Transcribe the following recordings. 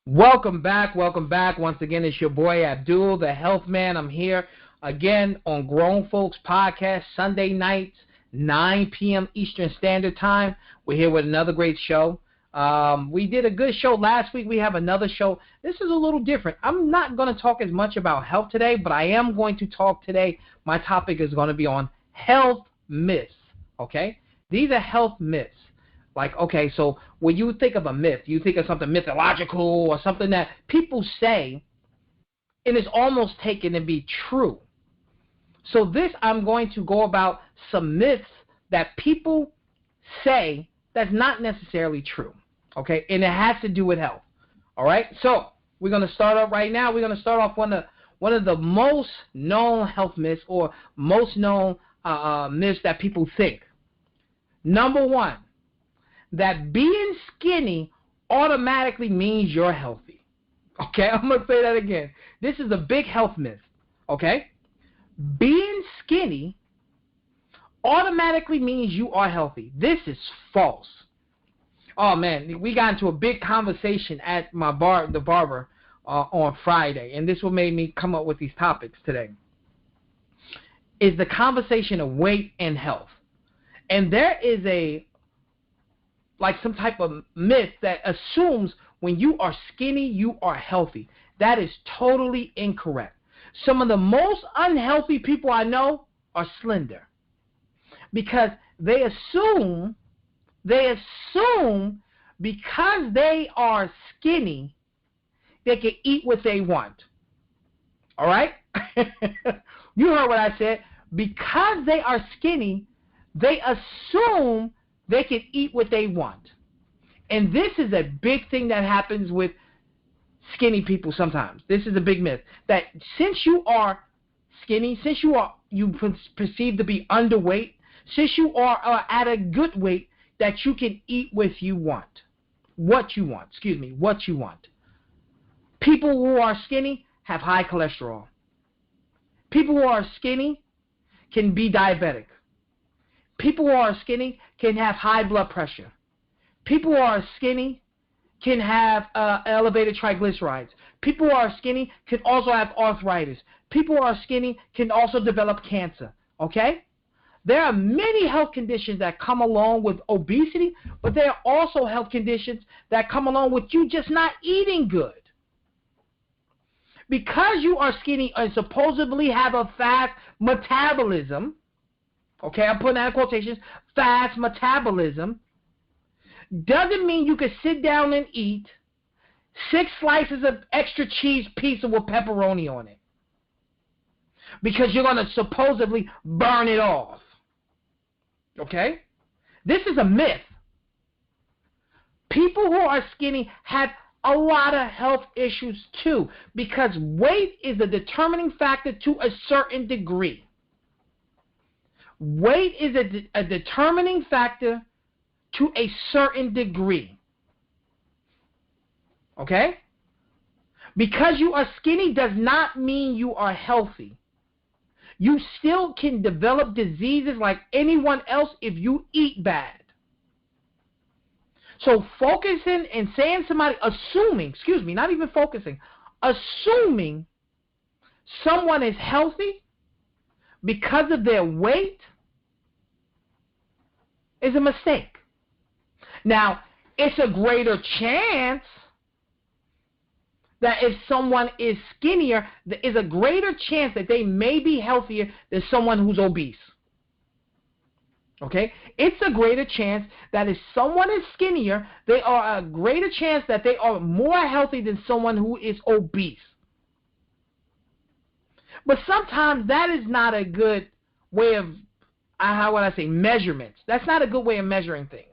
Welcome back. Welcome back. Once again, it's your boy Abdul, the health man. I'm here again on Grown Folks Podcast, Sunday nights, 9 p.m. Eastern Standard Time. We're here with another great show. We did a good show last week. We have another show. This is a little different. I'm not going to talk as much about health today, but I am going to talk today. My topic is going to be on health myths, okay? These are health myths. Like, okay, so when you think of a myth, you think of something mythological or something that people say and is almost taken to be true. So I'm going to go about some myths that people say that's not necessarily true, okay? And it has to do with health, all right? So we're going to start off right now. We're going to start off one of the most known health myths or most known myths that people think. Number one, that being skinny automatically means you're healthy. Okay, I'm going to say that again. This is a big health myth, okay? Being skinny automatically means you are healthy. This is false. Oh, man, we got into a big conversation at the barber on Friday, and this is what made me come up with these topics today, is the conversation of weight and health. And there is some type of myth that assumes when you are skinny, you are healthy. That is totally incorrect. Some of the most unhealthy people I know are slender because they assume because they are skinny, they can eat what they want. All right? You heard what I said. Because they are skinny, they assume they can eat what they want. And this is a big thing that happens with skinny people sometimes. This is a big myth. That since you are skinny, since you perceive to be underweight, since you are at a good weight, that you can eat what you want. What you want. People who are skinny have high cholesterol. People who are skinny can be diabetic. People who are skinny can have high blood pressure. People who are skinny can have elevated triglycerides. People who are skinny can also have arthritis. People who are skinny can also develop cancer. Okay? There are many health conditions that come along with obesity, but there are also health conditions that come along with you just not eating good. Because you are skinny and supposedly have a fast metabolism, okay, I'm putting that in quotations, fast metabolism, doesn't mean you can sit down and eat 6 slices of extra cheese pizza with pepperoni on it. Because you're going to supposedly burn it off. Okay? This is a myth. People who are skinny have a lot of health issues too, because weight is a determining factor to a certain degree. Weight is a determining factor to a certain degree. Okay? Because you are skinny does not mean you are healthy. You still can develop diseases like anyone else if you eat bad. So focusing and saying assuming someone is healthy because of their weight is a mistake. Now, it's a greater chance that if someone is skinnier, there is a greater chance that they may be healthier than someone who's obese. Okay? It's a greater chance that if someone is skinnier, they are a greater chance that they are more healthy than someone who is obese. But sometimes that is not a good way of, measurements. That's not a good way of measuring things.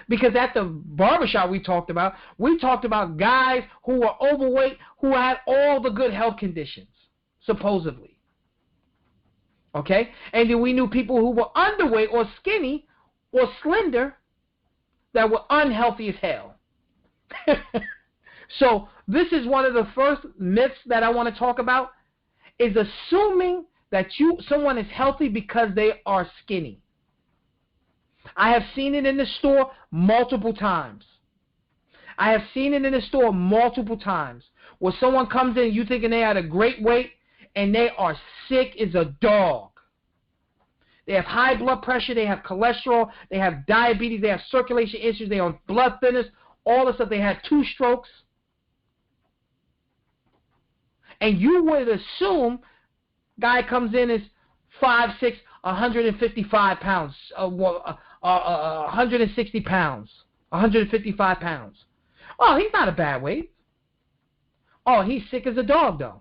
Because at the barbershop we talked about guys who were overweight who had all the good health conditions, supposedly. Okay? And then we knew people who were underweight or skinny or slender that were unhealthy as hell. So this is one of the first myths that I want to talk about, is assuming that someone is healthy because they are skinny. I have seen it in the store multiple times. I have seen it in the store multiple times where someone comes in, you thinking they had a great weight, and they are sick as a dog. They have high blood pressure, they have cholesterol, they have diabetes, they have circulation issues, they have blood thinners, all this stuff. They had 2 strokes. And you would assume guy comes in is 5'6", 155 pounds, 160 pounds, 155 pounds. Oh, he's not a bad weight. Oh, he's sick as a dog, though.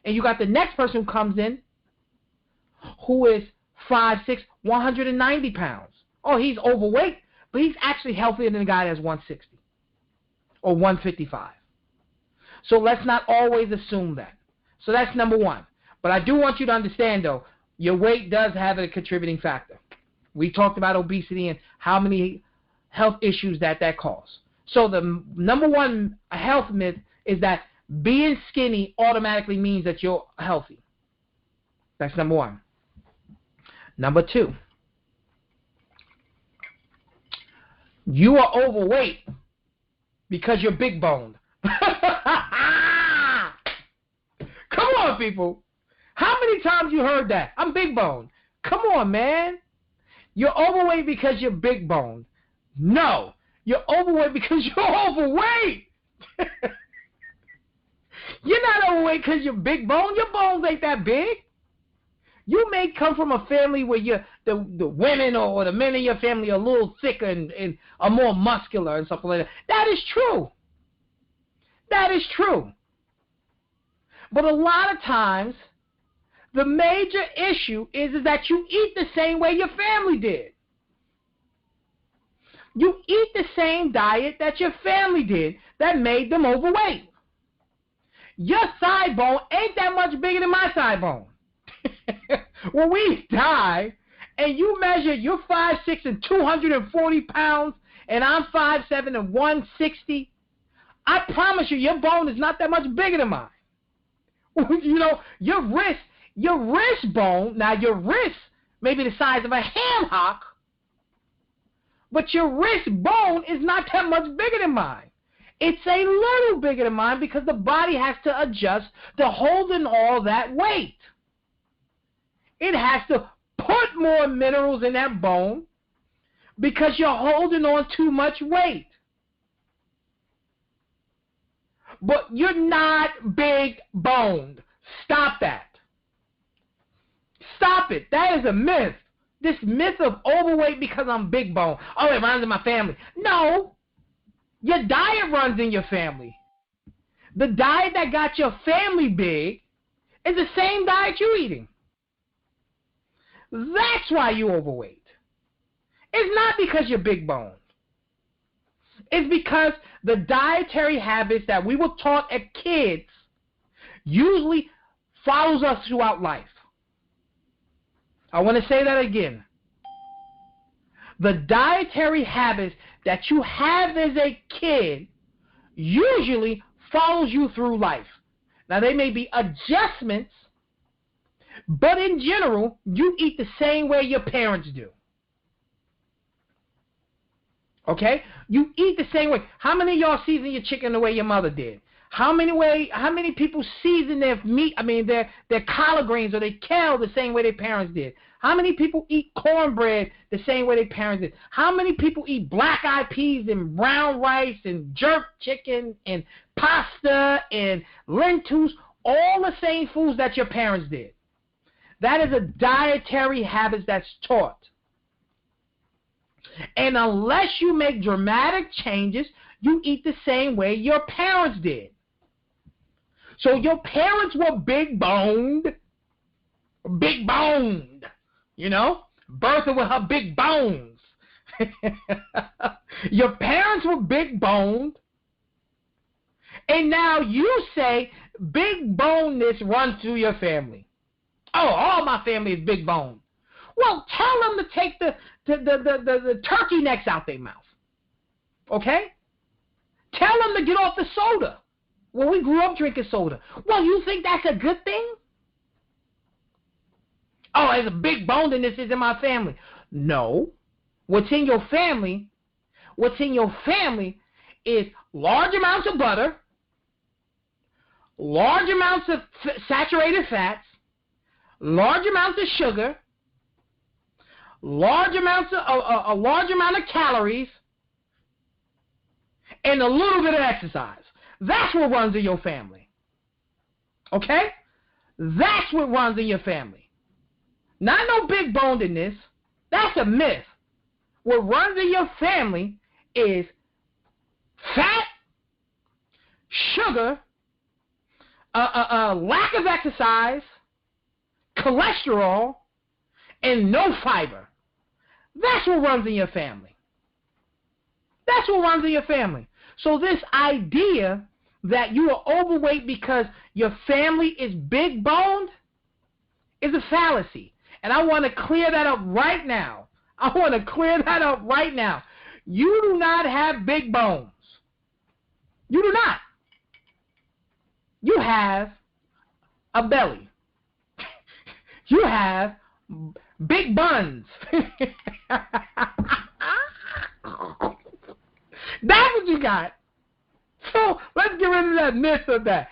And you got the next person who comes in who is 5'6", 190 pounds. Oh, he's overweight, but he's actually healthier than the guy that's 160 or 155. So let's not always assume that. So that's number one. But I do want you to understand, though, your weight does have a contributing factor. We talked about obesity and how many health issues that causes. So the number one health myth is that being skinny automatically means that you're healthy. That's number one. Number two, you are overweight because you're big boned. Come on, people. How many times you heard that? I'm big boned. Come on, man. You're overweight because you're big boned. No, you're overweight because you're overweight. You're not overweight because you're big boned. Your bones ain't that big. You may come from a family where the women or the men in your family are a little thicker and are more muscular and something like that. That is true. That is true. But a lot of times, the major issue is that you eat the same way your family did. You eat the same diet that your family did that made them overweight. Your thigh bone ain't that much bigger than my thigh bone. When we die and you measure you're 5'6" and 240 pounds and I'm 5'7" and 160, I promise you your bone is not that much bigger than mine. You know, your wrist bone, now your wrist may be the size of a ham hock, but your wrist bone is not that much bigger than mine. It's a little bigger than mine because the body has to adjust to holding all that weight. It has to put more minerals in that bone because you're holding on too much weight. But you're not big boned. Stop that. Stop it. That is a myth. This myth of overweight because I'm big bone. Oh, it runs in my family. No. Your diet runs in your family. The diet that got your family big is the same diet you're eating. That's why you're overweight. It's not because you're big boned. It's because the dietary habits that we were taught as kids usually follows us throughout life. I want to say that again. The dietary habits that you have as a kid usually follows you through life. Now, they may be adjustments, but in general, you eat the same way your parents do. Okay? You eat the same way. How many of y'all season your chicken the way your mother did? How many people season their meat, their collard greens or their kale the same way their parents did? How many people eat cornbread the same way their parents did? How many people eat black-eyed peas and brown rice and jerk chicken and pasta and lentils, all the same foods that your parents did? That is a dietary habit that's taught. And unless you make dramatic changes, you eat the same way your parents did. So your parents were big boned, you know, Bertha with her big bones. Your parents were big boned, and now you say big boneness runs through your family. Oh, all my family is big boned. Well, tell them to take the turkey necks out their mouth. Okay? Tell them to get off the soda. Well, we grew up drinking soda. Well, you think that's a good thing? Oh, there's a big bonedness is in my family. No. What's in your family is large amounts of butter, large amounts of saturated fats, large amounts of sugar, a large amount of calories, and a little bit of exercise. That's what runs in your family. Okay? That's what runs in your family. Not no big bonedness. That's a myth. What runs in your family is fat, sugar, lack of exercise, cholesterol, and no fiber. That's what runs in your family. That's what runs in your family. So this idea that you are overweight because your family is big boned is a fallacy. And I want to clear that up right now. You do not have big bones. You do not. You have a belly. You have big buns. That's what you got. So let's get rid of that myth of that.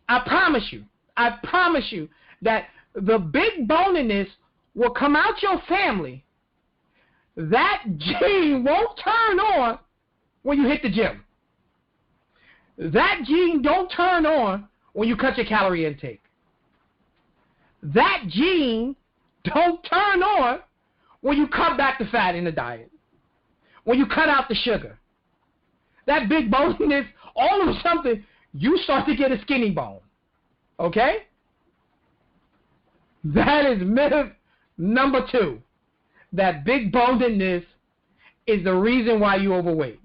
I promise you that the big boniness will come out your family. That gene won't turn on when you hit the gym. That gene don't turn on when you cut your calorie intake. That gene don't turn on when you cut back the fat in the diet. When you cut out the sugar. That big boniness, all of a sudden, you start to get a skinny bone. Okay? That is myth number 2. That big bonedness is the reason why you're overweight.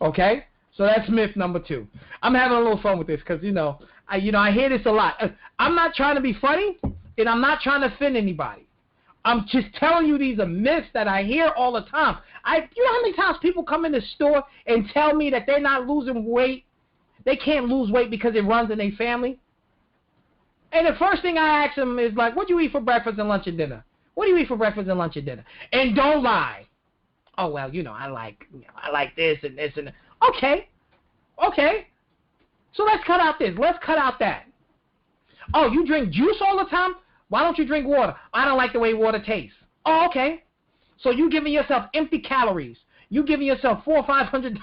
Okay? So that's myth number 2. I'm having a little fun with this because, I hear this a lot. I'm not trying to be funny, and I'm not trying to offend anybody. I'm just telling you these are myths that I hear all the time. You know how many times people come in the store and tell me that they're not losing weight? They can't lose weight because it runs in their family. And the first thing I ask them is like, what do you eat for breakfast and lunch and dinner? What do you eat for breakfast and lunch and dinner? And don't lie. Oh, well, I like this and this and that. Okay. So let's cut out this. Let's cut out that. Oh, you drink juice all the time? Why don't you drink water? I don't like the way water tastes. Oh, okay. So you giving yourself empty calories. You giving yourself 400 or 500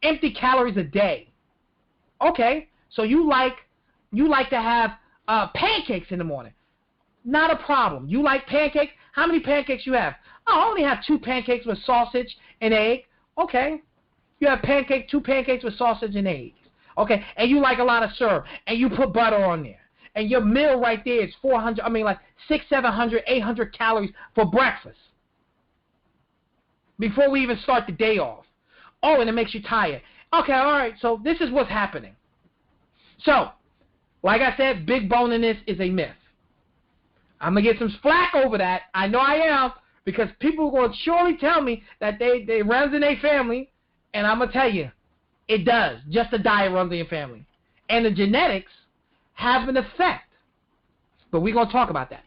empty calories a day. Okay. So you like to have pancakes in the morning. Not a problem. You like pancakes? How many pancakes you have? Oh, I only have 2 pancakes with sausage and egg. Okay. You have 2 pancakes with sausage and eggs. Okay. And you like a lot of syrup. And you put butter on there. And your meal right there is 600, 700, 800 calories for breakfast. Before we even start the day off. Oh, and it makes you tired. Okay, all right. So this is what's happening. So, like I said, big boniness is a myth. I'm going to get some flack over that. I know I am, because people are going to surely tell me that they runs in their family, and I'm going to tell you, it does. Just the diet runs in your family. And the genetics have an effect. But we're going to talk about that.